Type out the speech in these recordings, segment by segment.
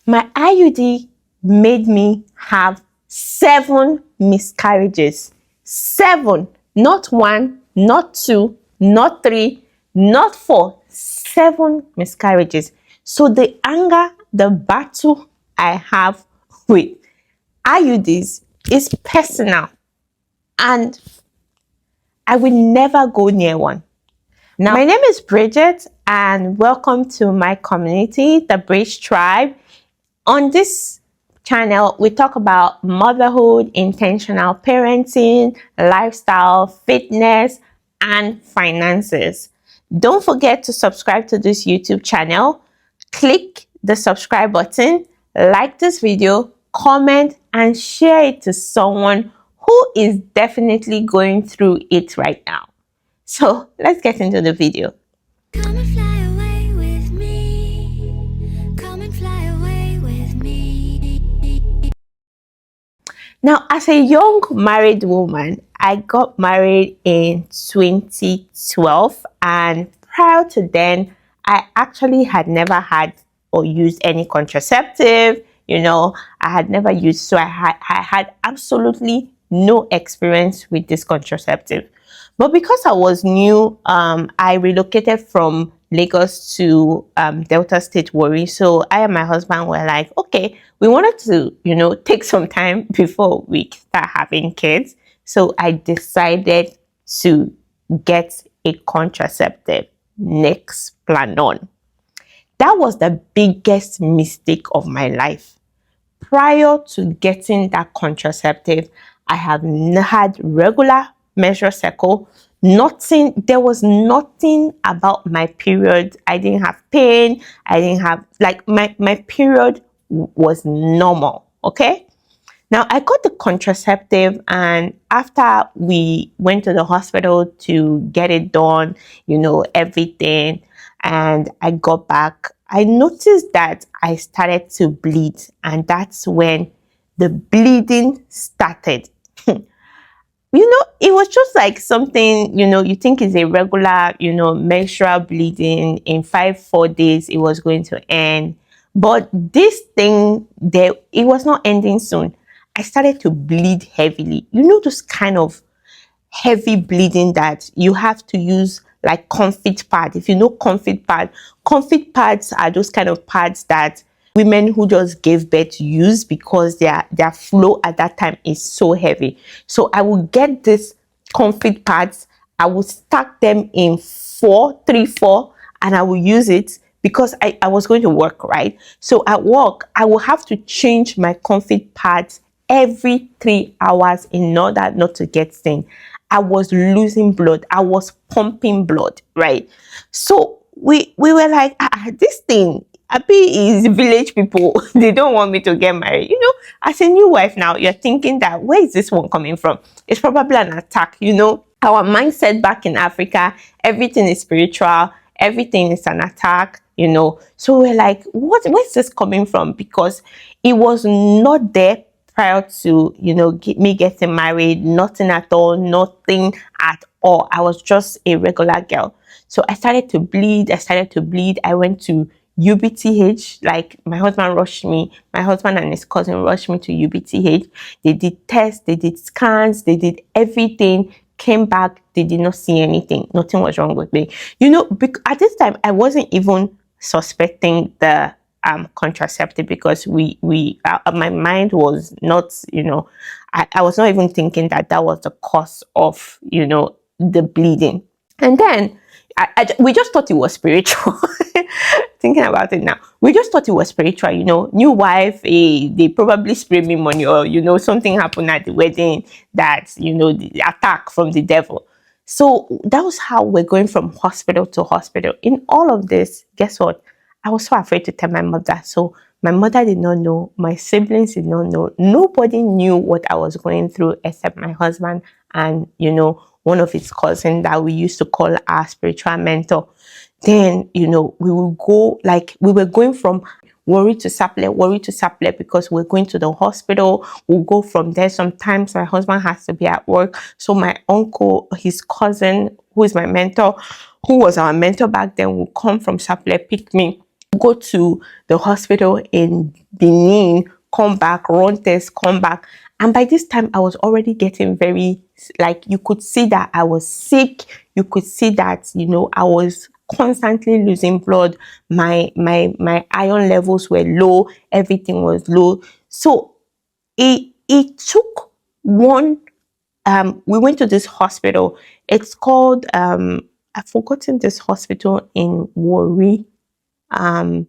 My IUD made me have 7 miscarriages. 7, not 1, not 2, not 3, not 4, 7 miscarriages. So the anger, the battle I have with IUDs is personal, and I will never go near one. Now, my name is Bridget, and welcome to my community, the Bridge Tribe. On this channel, we talk about motherhood, intentional parenting, lifestyle, fitness, and finances. Don't forget to subscribe to this YouTube channel. Click the subscribe button, like this video, comment, and share it to someone who is definitely going through it right now. So let's get into the video. Come and fly away with me. Come and fly away with me. Now, as a young married woman, I got married in 2012, and prior to then, I actually had never had or used any contraceptive. I had never used, so I had absolutely no experience with this contraceptive. But because I was new, I relocated from Lagos to Delta State, Warri. So I and my husband were like, okay, we wanted to, take some time before we start having kids. So I decided to get a contraceptive, next plan on. That was the biggest mistake of my life. Prior to getting that contraceptive, I have had regular menstrual cycle. There was nothing about my period. I didn't have pain. I didn't have, my period was normal. Okay. Now I got the contraceptive, and after we went to the hospital to get it done, everything, and I got back, I noticed that I started to bleed, and that's when the bleeding started. It was just like something, you think is a regular, menstrual bleeding. In 4 days, it was going to end. But this thing, it was not ending soon. I started to bleed heavily. Those kind of heavy bleeding that you have to use like comfort pad. If you know comfort pads are those kind of pads that women who just gave birth use, because their flow at that time is so heavy. So I will get this comfort pads, I will stack them in 4, 3, 4, and I will use it because I was going to work, right? So at work, I will have to change my comfort pads every 3 hours in order not to get stained. I was losing blood. I was pumping blood, right? So we were like, this thing, Abi is village people. They don't want me to get married. As a new wife now, you're thinking that, where is this one coming from? It's probably an attack. Our mindset back in Africa, everything is spiritual. Everything is an attack, So we're like, where's this coming from? Because it was not there prior to, me getting married. Nothing at all. Nothing at all. I was just a regular girl. So I started to bleed. I went to UBTH. Like, my husband and his cousin rushed me to UBTH. They did tests, they did scans, they did everything. Came back, they did not see anything. Nothing was wrong with me. At this time, I wasn't even suspecting the contraceptive, because my mind was not, I was not even thinking that was the cause of, the bleeding. And then we just thought it was spiritual. Thinking about it now, we just thought it was spiritual. New wife, they probably sprayed me money, or something happened at the wedding, that the attack from the devil. So that was how we're going from hospital to hospital. In all of this, guess what? I was so afraid to tell my mother. So my mother did not know, my siblings did not know, nobody knew what I was going through except my husband and one of his cousins that we used to call our spiritual mentor. Then, we will go, like, we were going from Warri to Sapele, because we're going to the hospital. We'll go from there. Sometimes my husband has to be at work. So my uncle, his cousin, who is my mentor, who was our mentor back then, will come from Sapele, pick me. go to the hospital in Benin, come back, run tests, come back. And by this time, I was already getting very, like, you could see that I was sick. You could see that, I was constantly losing blood. My iron levels were low. Everything was low. So it took one, we went to this hospital. It's called, I've forgotten this hospital in Warri. Um,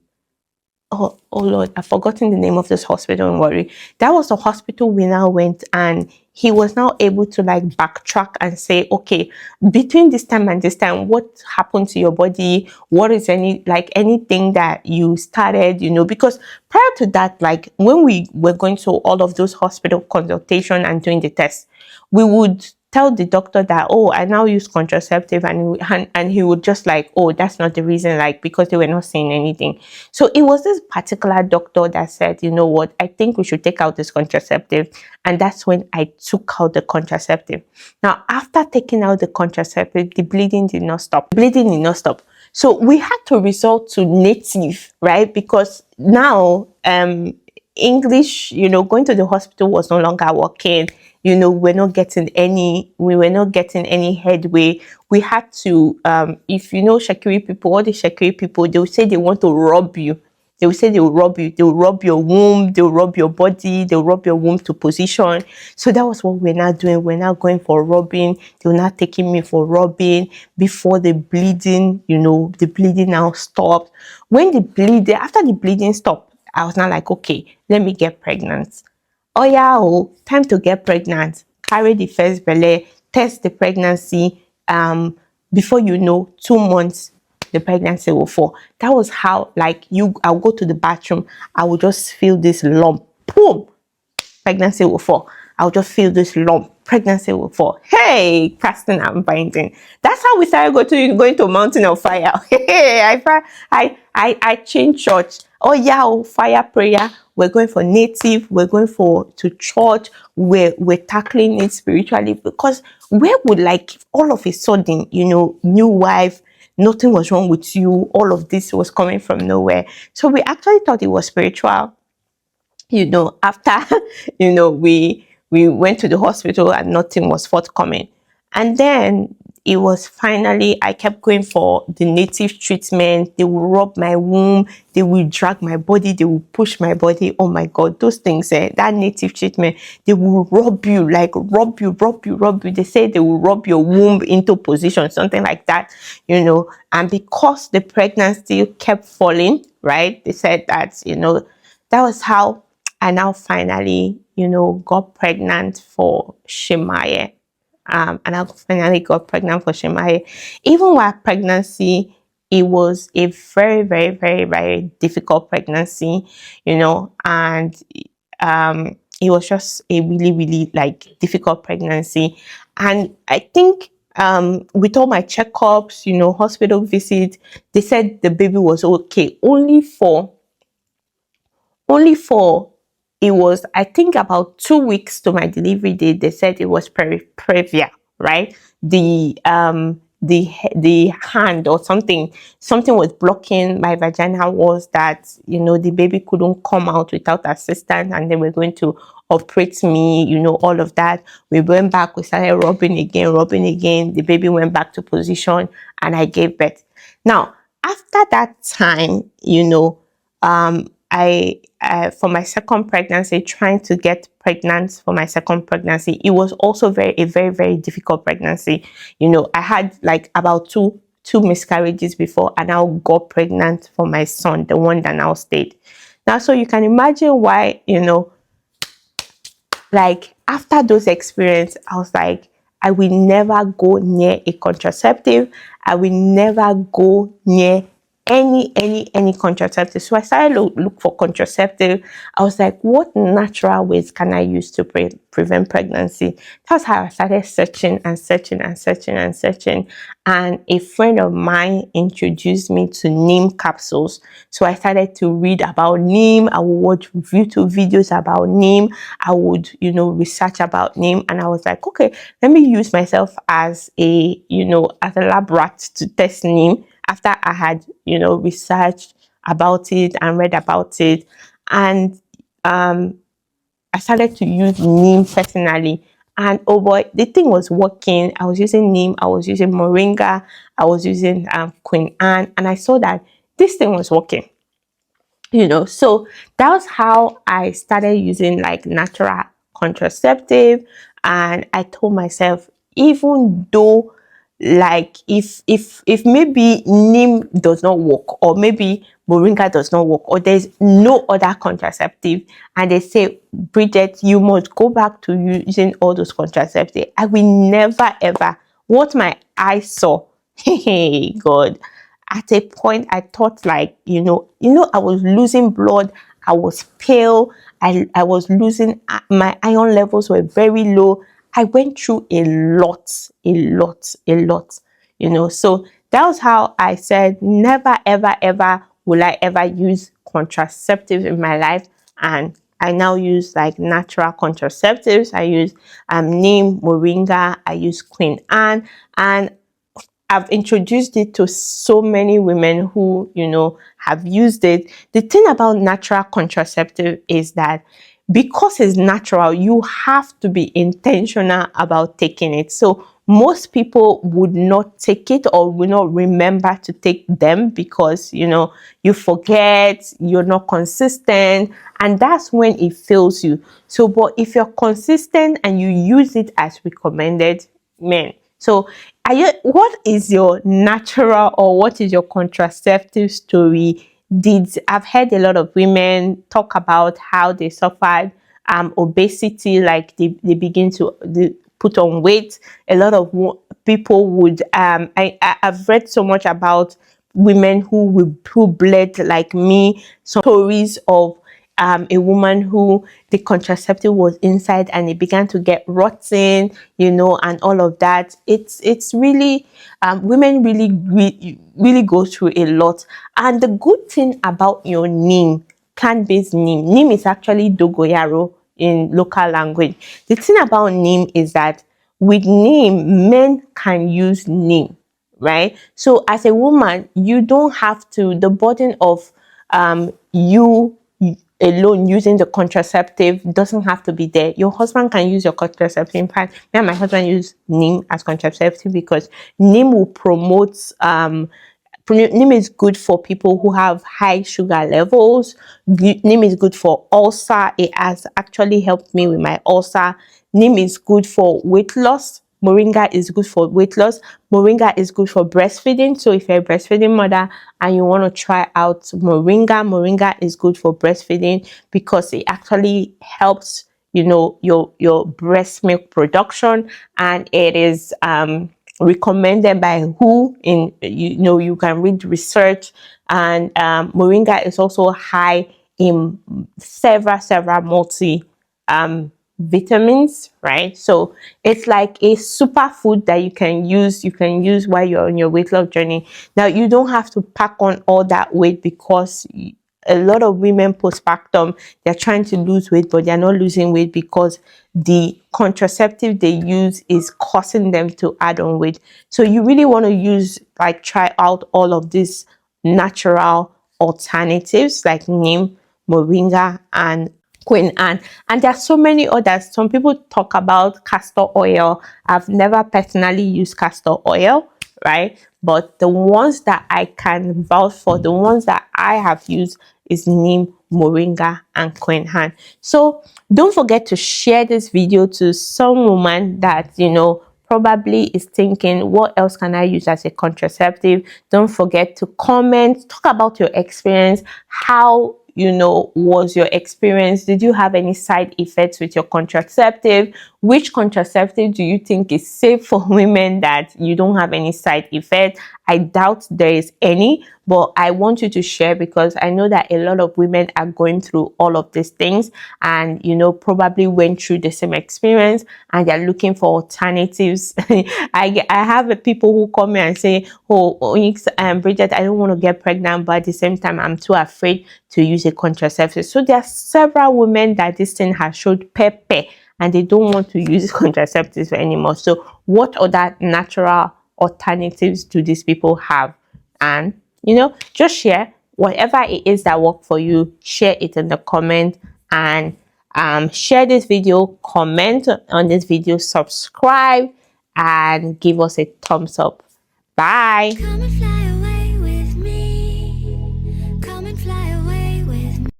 oh Lord, I've forgotten the name of this hospital in Warri. That was the hospital we now went, and he was now able to like backtrack and say, okay, between this time and this time, what happened to your body? What is anything that you started, because prior to that, like when we were going to all of those hospital consultation and doing the tests, we would tell the doctor that, oh, I now use contraceptive, and he would just like, oh, that's not the reason, like, because they were not saying anything. So it was this particular doctor that said, you know what, I think we should take out this contraceptive. And that's when I took out the contraceptive. Now, after taking out the contraceptive, the bleeding did not stop. Bleeding did not stop. So we had to resort to native, right? Because now English, going to the hospital was no longer working. We were not getting any headway. We had to, if Shakiri people, all the Shakiri people, they will say they want to rob you. They will say they will rob you. They will rob your womb. They will rob your body. They will rob your womb to position. So that was what we're now doing. We're now going for robbing. They were not taking me for robbing before the bleeding, the bleeding now stopped. After the bleeding stopped, I was now like, okay, let me get pregnant. Oh yeah, time to get pregnant. Carry the first belle, test the pregnancy. Before 2 months, the pregnancy will fall. That was how, like, I'll go to the bathroom, I will just feel this lump. Boom, pregnancy will fall. I'll just feel this lump. Pregnancy will fall. Hey, casting and binding. That's how we started going to Mountain of Fire. Hey, I changed church. Oh yeah, fire prayer. We're going for native. We're going to church. We're tackling it spiritually, because where would, like, all of a sudden, new wife, nothing was wrong with you. All of this was coming from nowhere. So we actually thought it was spiritual. After we went to the hospital and nothing was forthcoming. And then it was finally, I kept going for the native treatment. They will rub my womb, they will drag my body, they will push my body. Oh my God, those things, that native treatment, they will rub you, like rub you. They say they will rub your womb into position, something like that, and because the pregnancy kept falling, right? They said that, that was how I now finally, got pregnant for Shemaya. And I finally got pregnant for Shemaya. Even while pregnancy, it was a very, very, very, very difficult pregnancy, and it was just a really, really like difficult pregnancy. And I think with all my checkups, hospital visits, they said the baby was okay. Only for it was, I think, about 2 weeks to my delivery date. They said it was previa, right? The hand or something was blocking my vaginal walls, that the baby couldn't come out without assistance, and they were going to operate me, all of that. We went back, we started rubbing again. The baby went back to position, and I gave birth. Now, after that time, for my second pregnancy, trying to get pregnant for my second pregnancy, it was also a very, very difficult pregnancy. I had like about two miscarriages before, and I got pregnant for my son, the one that now stayed. Now, so you can imagine why, like after those experiences, I was like, I will never go near a contraceptive. I will never go near any contraceptive. So I started to look for contraceptive. I was like, what natural ways can I use to prevent pregnancy? That's how I started searching. And a friend of mine introduced me to neem capsules. So I started to read about neem. I would watch YouTube videos about neem. I would, research about neem. And I was like, okay, let me use myself as a lab rat to test neem. After I had, researched about it and read about it. And I started to use neem personally. And oh boy, the thing was working. I was using neem, I was using moringa, I was using Queen Anne, and I saw that this thing was working. So that was how I started using like natural contraceptive. And I told myself, even though like if maybe neem does not work, or maybe moringa does not work, or there's no other contraceptive, and they say, Bridget, you must go back to using all those contraceptives, I will never ever. What my eyes saw, hey God, at a point I thought, like, I was losing blood, I was pale, I was losing, my iron levels were very low. I went through a lot, so that was how I said, never ever ever will I ever use contraceptives in my life. And I now use like natural contraceptives. I use neem, moringa, I use Queen Anne, and I've introduced it to so many women who, have used it. The thing about natural contraceptive is that because it's natural, you have to be intentional about taking it. So most people would not take it, or will not remember to take them, because, you forget, you're not consistent, and that's when it fails you. So, but if you're consistent and you use it as recommended, man. So, what is your natural, or what is your contraceptive story? I've heard a lot of women talk about how they suffered obesity, like they begin to put on weight. A lot of people would I've read so much about women who bled like me. Some stories of a woman who the contraceptive was inside and it began to get rotten, and all of that. It's really, women really go through a lot. And the good thing about your neem, plant-based neem is actually dogoyaro in local language. The thing about neem is that with neem, men can use neem, right? So as a woman, you don't have to, the burden of you alone using the contraceptive doesn't have to be there. Your husband can use your contraceptive. In fact, me and my husband use neem as contraceptive, because neem will promote neem is good for people who have high sugar levels. Neem is good for ulcer. It has actually helped me with my ulcer. Neem is good for weight loss. Moringa is good for weight loss. Moringa is good for breastfeeding. So if you're a breastfeeding mother and you want to try out moringa is good for breastfeeding, because it actually helps, your breast milk production. And it is recommended by WHO. You can read research. And moringa is also high in several multi vitamins, right? So it's like a superfood that you can use while you're on your weight loss journey. Now, you don't have to pack on all that weight, because a lot of women postpartum, they're trying to lose weight, but they're not losing weight because the contraceptive they use is causing them to add on weight. So you really want to try out all of these natural alternatives like neem, moringa, and Queen Anne. And there are so many others. Some people talk about castor oil. I've never personally used castor oil, right? But the ones that I can vouch for, the ones that I have used, is neem, moringa, and Queen Anne. So don't forget to share this video to some woman that probably is thinking, what else can I use as a contraceptive? Don't forget to comment, talk about your experience. How was your experience? Did you have any side effects with your contraceptive? Which contraceptive do you think is safe for women that you don't have any side effect? I doubt there is any, but I want you to share, because I know that a lot of women are going through all of these things, and probably went through the same experience, and they're looking for alternatives. I have people who call me and say, oh, Bridget, I don't want to get pregnant, but at the same time I'm too afraid to use a contraceptive. So there are several women that this thing has showed pepper, and they don't want to use contraceptives anymore. So what other natural alternatives do these people have? And just share. whatever it is that work for you, share it in the comment, and share this video, comment on this video, subscribe, and give us a thumbs up. Bye. Come and fly